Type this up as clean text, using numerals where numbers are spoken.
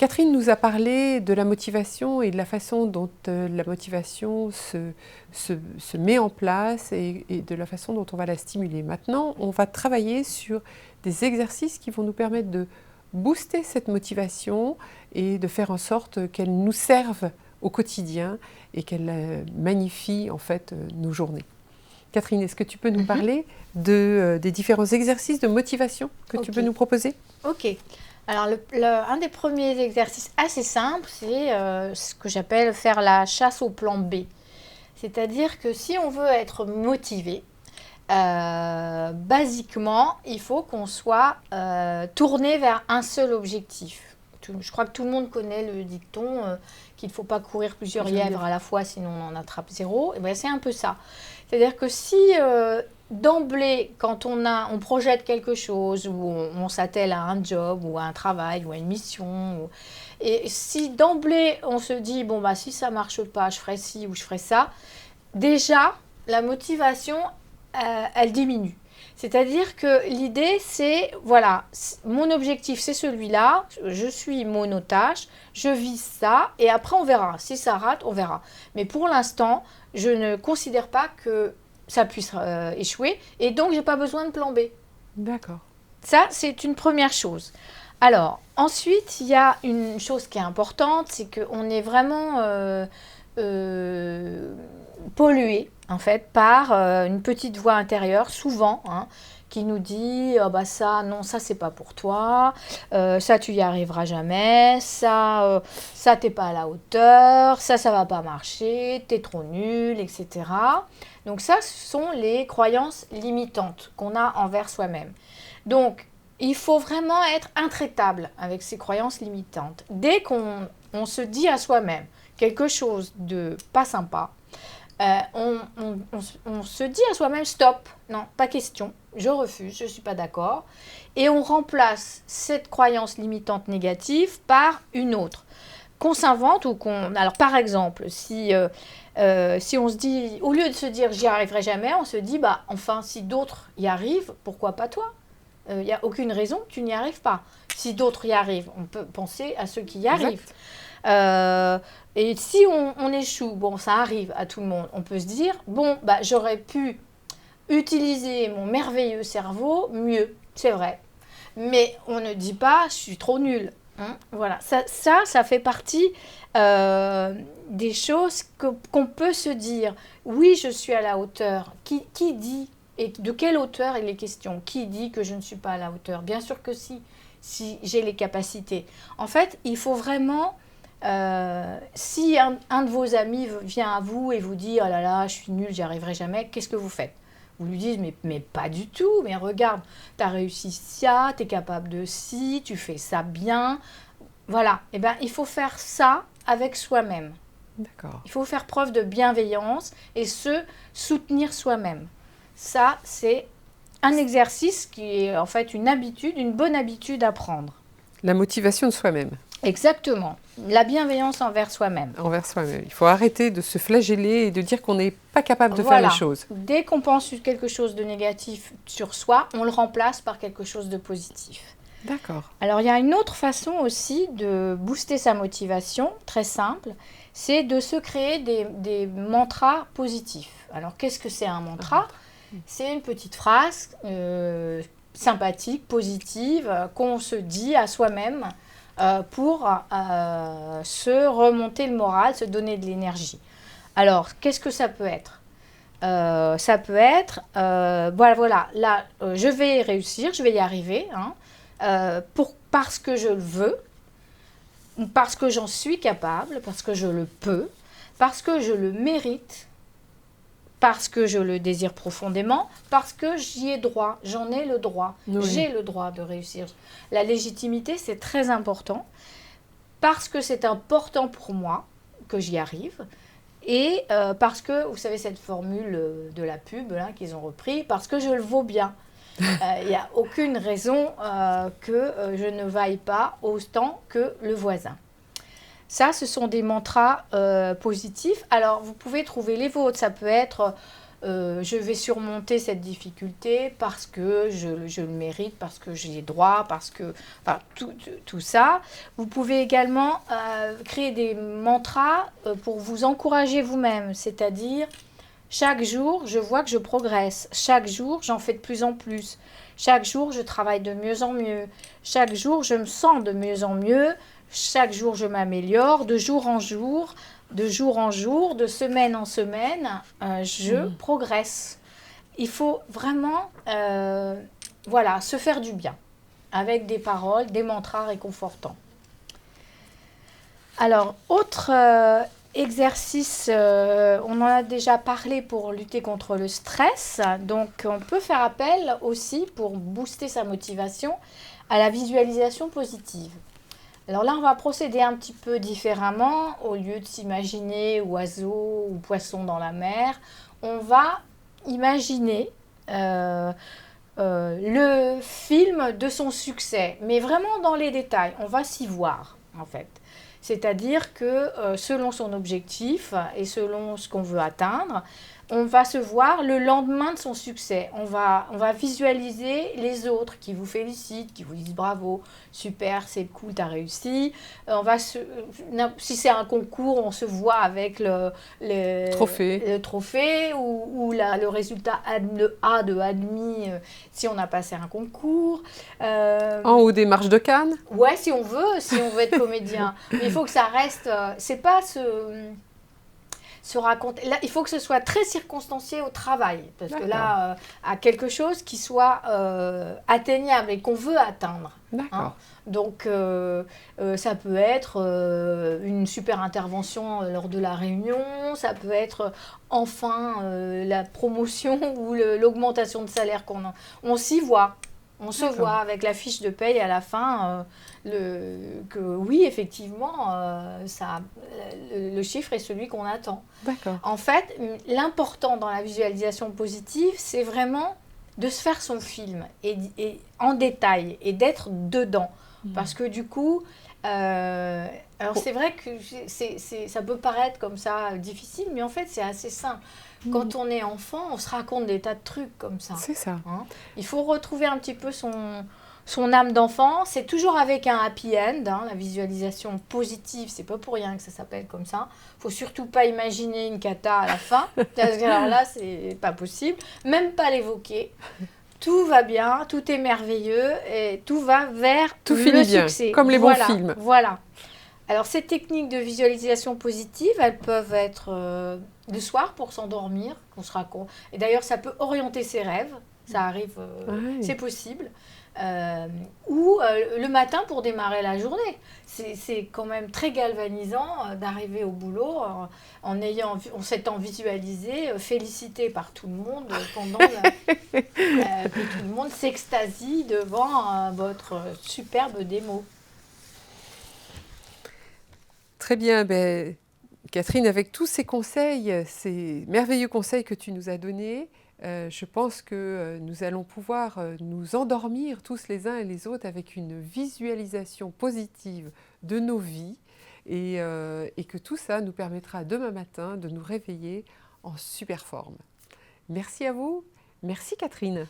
Catherine nous a parlé de la motivation et de la façon dont la motivation se met en place et de la façon dont on va la stimuler. Maintenant, on va travailler sur des exercices qui vont nous permettre de booster cette motivation et de faire en sorte qu'elle nous serve au quotidien et qu'elle magnifie en fait nos journées. Catherine, est-ce que tu peux nous parler des différents exercices de motivation que tu peux nous proposer? Ok. Alors, un des premiers exercices assez simples, c'est ce que j'appelle faire la chasse au plan B. C'est-à-dire que si on veut être motivé, basiquement, il faut qu'on soit tourné vers un seul objectif. Je crois que tout le monde connaît le dicton qu'il ne faut pas courir plusieurs lièvres à la fois, sinon on en attrape zéro. Et bien, c'est un peu ça. C'est-à-dire que si d'emblée, quand on projette quelque chose, ou on s'attelle à un job, ou à un travail, ou à une mission, et si d'emblée on se dit, bon, bah, si ça ne marche pas, je ferai ci ou je ferai ça, déjà, la motivation, elle diminue. C'est-à-dire que l'idée, c'est, voilà, mon objectif, c'est celui-là, je suis monotache, je vise ça, et après, on verra. Si ça rate, on verra. Mais pour l'instant, je ne considère pas que ça puisse échouer, et donc, je n'ai pas besoin de plan B. D'accord. Ça, c'est une première chose. Alors, ensuite, il y a une chose qui est importante, c'est qu'on est vraiment pollué, en fait, par une petite voix intérieure, souvent, hein, qui nous dit oh, bah ça, non, ça, c'est pas pour toi, ça, tu y arriveras jamais, ça, t'es pas à la hauteur, ça va pas marcher, t'es trop nul, etc. Donc, ça, ce sont les croyances limitantes qu'on a envers soi-même. Donc, il faut vraiment être intraitable avec ces croyances limitantes. Dès qu'on se dit à soi-même quelque chose de pas sympa, on se dit à soi-même stop, non, pas question, je refuse, je ne suis pas d'accord. Et on remplace cette croyance limitante négative par une autre qu'on s'invente ou qu'on... Alors par exemple, si on se dit, au lieu de se dire j'y arriverai jamais, on se dit bah enfin si d'autres y arrivent, pourquoi pas toi? Il n'y a aucune raison que tu n'y arrives pas. Si d'autres y arrivent, on peut penser à ceux qui y arrivent. Et si on échoue, bon, ça arrive à tout le monde, on peut se dire, bon, bah, j'aurais pu utiliser mon merveilleux cerveau mieux, c'est vrai. Mais on ne dit pas, je suis trop nulle. Hein, voilà, ça fait partie des choses qu'on peut se dire. Oui, je suis à la hauteur. Qui dit et de quelle hauteur il est question? Qui dit que je ne suis pas à la hauteur? Bien sûr que si j'ai les capacités. En fait, il faut vraiment... si un de vos amis vient à vous et vous dit « Oh là là, je suis nulle, j'y arriverai jamais », qu'est-ce que vous faites? Vous lui dites mais pas du tout, mais regarde, tu as réussi ça, tu es capable de ci, tu fais ça bien. Voilà, et bien il faut faire ça avec soi-même. D'accord. Il faut faire preuve de bienveillance et se soutenir soi-même. Ça, c'est un exercice qui est en fait une habitude, une bonne habitude à prendre. La motivation de soi-même. Exactement. La bienveillance envers soi-même. Envers soi-même. Il faut arrêter de se flageller et de dire qu'on n'est pas capable de faire les choses. Dès qu'on pense quelque chose de négatif sur soi, on le remplace par quelque chose de positif. D'accord. Alors, il y a une autre façon aussi de booster sa motivation, très simple, c'est de se créer des mantras positifs. Alors, qu'est-ce que c'est un mantra? C'est une petite phrase sympathique, positive, qu'on se dit à soi-même pour se remonter le moral, se donner de l'énergie. Alors, qu'est-ce que ça peut être? Ça peut être, voilà, là, je vais réussir, je vais y arriver, hein, parce que je le veux, parce que j'en suis capable, parce que je le peux, parce que je le mérite, parce que je le désire profondément, parce que j'y ai droit, j'en ai le droit, oui. J'ai le droit de réussir. La légitimité, c'est très important, parce que c'est important pour moi que j'y arrive, et parce que, vous savez, cette formule de la pub là, qu'ils ont repris, parce que je le vaux bien. Il n'y a aucune raison que je ne vaille pas autant que le voisin. Ça, ce sont des mantras positifs. Alors, vous pouvez trouver les vôtres. Ça peut être je vais surmonter cette difficulté parce que je le mérite, parce que j'ai droit, parce que... Enfin, tout ça. Vous pouvez également créer des mantras pour vous encourager vous-même, c'est-à-dire chaque jour, je vois que je progresse. Chaque jour, j'en fais de plus en plus. Chaque jour, je travaille de mieux en mieux. Chaque jour, je me sens de mieux en mieux. Chaque jour, je m'améliore. De jour en jour, de jour en jour, de semaine en semaine, je progresse. Il faut vraiment voilà, se faire du bien avec des paroles, des mantras réconfortants. Alors, autre exercice, on en a déjà parlé pour lutter contre le stress. Donc, on peut faire appel aussi pour booster sa motivation à la visualisation positive. Alors là, on va procéder un petit peu différemment. Au lieu de s'imaginer oiseaux ou poissons dans la mer, on va imaginer le film de son succès, mais vraiment dans les détails. On va s'y voir, en fait. C'est-à-dire que selon son objectif et selon ce qu'on veut atteindre, on va se voir le lendemain de son succès. On va visualiser les autres qui vous félicitent, qui vous disent bravo, super, c'est cool, t'as réussi. Si c'est un concours, on se voit avec le trophée ou le résultat le A de admis si on a passé un concours. En haut des marches de Cannes. Ouais, si on veut être comédien. Mais il faut que ça reste... c'est pas se raconter. Là, il faut que ce soit très circonstancié au travail. Parce que là, à quelque chose qui soit atteignable et qu'on veut atteindre. D'accord. Hein. Donc, ça peut être une super intervention lors de la réunion, ça peut être enfin la promotion ou l'augmentation de salaire qu'on a. On s'y voit. On se voit avec la fiche de paye à la fin que oui, effectivement, le chiffre est celui qu'on attend. D'accord. En fait, l'important dans la visualisation positive, c'est vraiment de se faire son film et en détail et d'être dedans. Parce que du coup, alors c'est vrai que ça peut paraître comme ça difficile, mais en fait, c'est assez simple. Quand on est enfant, on se raconte des tas de trucs comme ça. C'est ça. Hein. Il faut retrouver un petit peu son âme d'enfant. C'est toujours avec un happy end. Hein. La visualisation positive, c'est pas pour rien que ça s'appelle comme ça. Faut surtout pas imaginer une cata à la fin. Parce que alors là, c'est pas possible. Même pas l'évoquer. Tout va bien, tout est merveilleux et tout va vers tout le finit succès. Bien, comme les bons films. Voilà. Alors, ces techniques de visualisation positive, elles peuvent être le soir pour s'endormir, qu'on se raconte. Et d'ailleurs, ça peut orienter ses rêves. Ça arrive, c'est possible. Ou le matin pour démarrer la journée. C'est quand même très galvanisant d'arriver au boulot en s'étant visualisé, félicité par tout le monde pendant que tout le monde s'extasie devant votre superbe démo. Très bien, Catherine, avec tous ces conseils, ces merveilleux conseils que tu nous as donnés, je pense que nous allons pouvoir nous endormir tous les uns et les autres avec une visualisation positive de nos vies et que tout ça nous permettra demain matin de nous réveiller en super forme. Merci à vous. Merci Catherine.